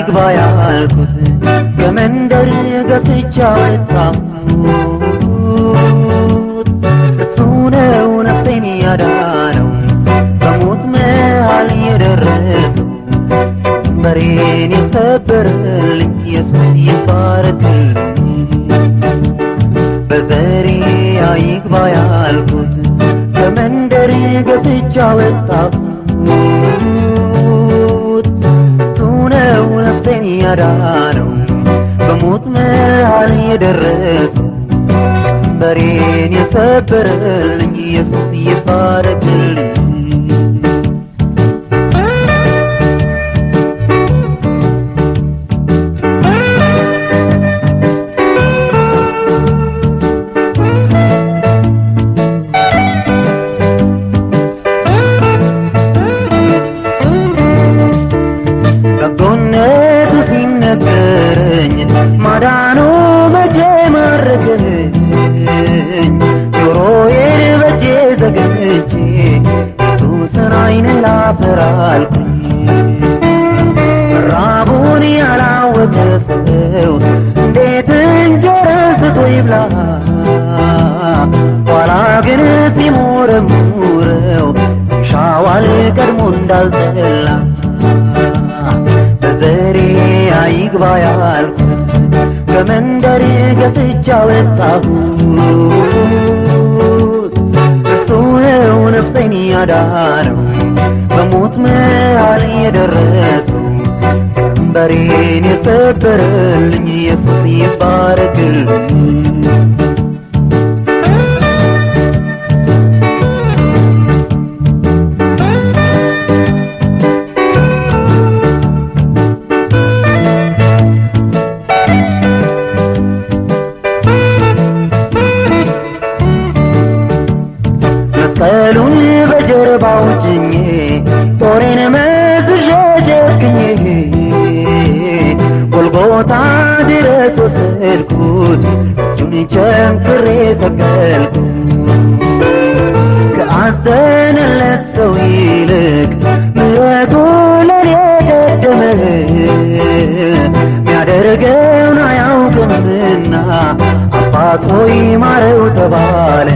አይግባ ያልኩት ከመንደር ገብቻ ወጣሁት እሱ ነው ነፍሴን ያዳነው በሞት መሃል የደረሰው በሬን የሰበረልኝ ኢየሱስ ይባረክልኝ በዘሬ አይግባ ያልኩት ከመንደር ገብቻ ወጣሁት እሱ ነው ነፍሴን ያዳነው በሞት መሃል የደረሰው በሬን የሰበረልኝ ኢየሱስ ይባረክልኝ በጎነቱ ሲነገረኝ ማዳኑ መቼ ማረከኝ ጆሮዬን በእጄ ዘግቼ ኢየሱስን ዓይን ላፈር አልኩኝ ራቡን ያላወቀ ሰው እንዴት እንጀራ ስቶ ይብላ ኋላ ግን ሲሞረሙረው ሻዋል ቀድሞ እንዳልጠላ በዘሬ አይግባ ያልኩት ከመንደር ገብቻ ወጣሁት እሱ ነው ነፍሴን ያዳነው በሞት መሃል የደረሰው ቀንበሬን የሰበረልኝ ኢየሱስ ይባረክልኝ መስቀሉን በጀርባው ጭኜ ጦሬን መዝዤ ጨክኜ ጎልጎታ ድረስ ወሰድኩት እጁን ቸንክሬ ሰቀልኩት ከአዘነለት ሰው ይልቅ ምሕረቱ ለኔ ቀደመ ሚያደርገውን አያውቅምና አባት ሆይ ማረው ተባለ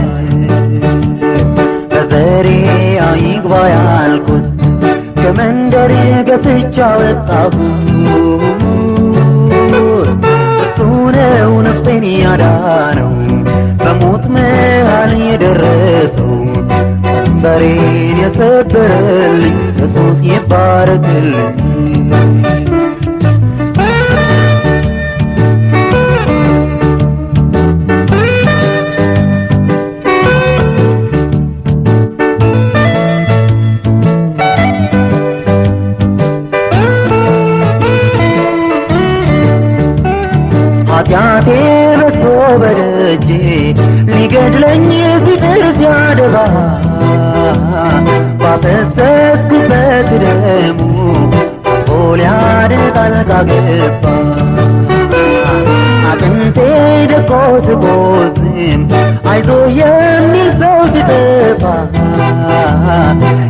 በዘሬ አይግባ ያልኩት ከመንደር ገብቻ ወጣሁት እሱ ነው ነፍሴን ያዳነው በሞት መሃል የደረሰው ቀንበሬን የሰበረልኝ ኢየሱስ ይባረክልኝ ኃጢአቴ በዝቶ በደጄ ሊገድለኝ ፊጥር ሲያደባ ባፈሰስኩበት ደሙ ሊያድን ጣልቃ ገባ አጥንቴ ደቆ ስቆዝም አይዞ የሚል ሰው ሲጠፋ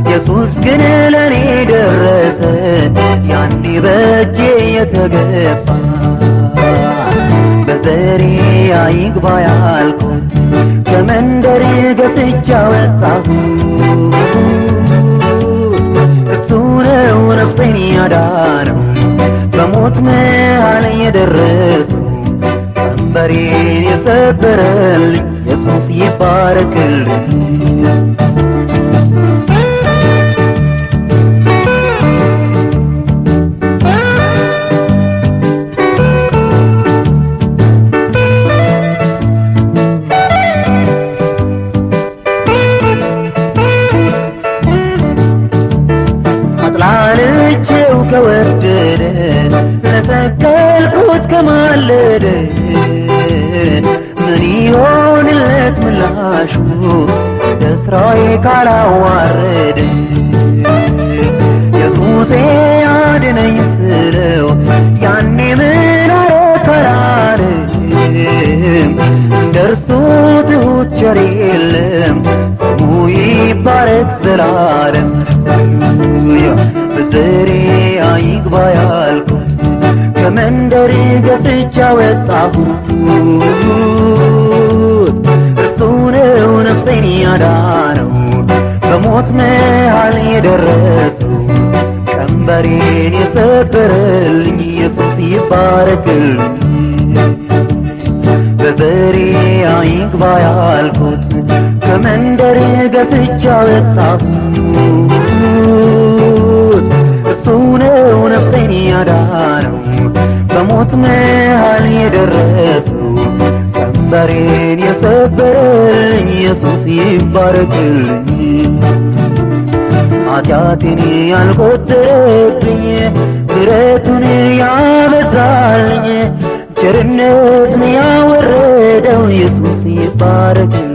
ኢየሱስ ግን ለኔ ደረሰ ያኔ በእጄ የተገፋ በዘሬ አይግባ ያልኩት ከመንደር ገብቻ ወጣሁት እሱ ነው ነፍሴን ያዳነው በሞት መሃል የደረሰው ቀንበሬን የሰበረልኝ ኢየሱስ ይባረክልኝ አጥላልቼው ከወደደ ለሰቀልኩት ከማለደ ምን ይሆንለት ምላሹ እንደ ስራዬ ካላዋረደ ኢየሱሴ አድነኝ ስለው ያኔ ምን አረከራልም እንደርሱ ትሁት ቸር የለም ስሙ ይባረክ ዘላለም በዘሬ አይግባ ያልኩት ከመንደር ገፍቻ ወጣሁት እርሱ ነው ነፍሴን ያዳነው በሞት መሃል የደረሰው ቀንበሬን የሰበረልኝ ኢየሱስ ይባረክልኝ በዘሬ አይግባ ያልኩት ከመንደር ገፍቻ ወጣሁት እርሱ ነው ነፍሴን ያዳነው በሞት መሃል የደረሰው ቀንበሬን የሰበረልኝ ኢየሱስ ይባረክልኝ ኃጢአቴን ያልቆጠረብኝ ምሕረቱን ያበዛልኝ ቸርነቱን ያወረደው ኢየሱስ ይባረክልኝ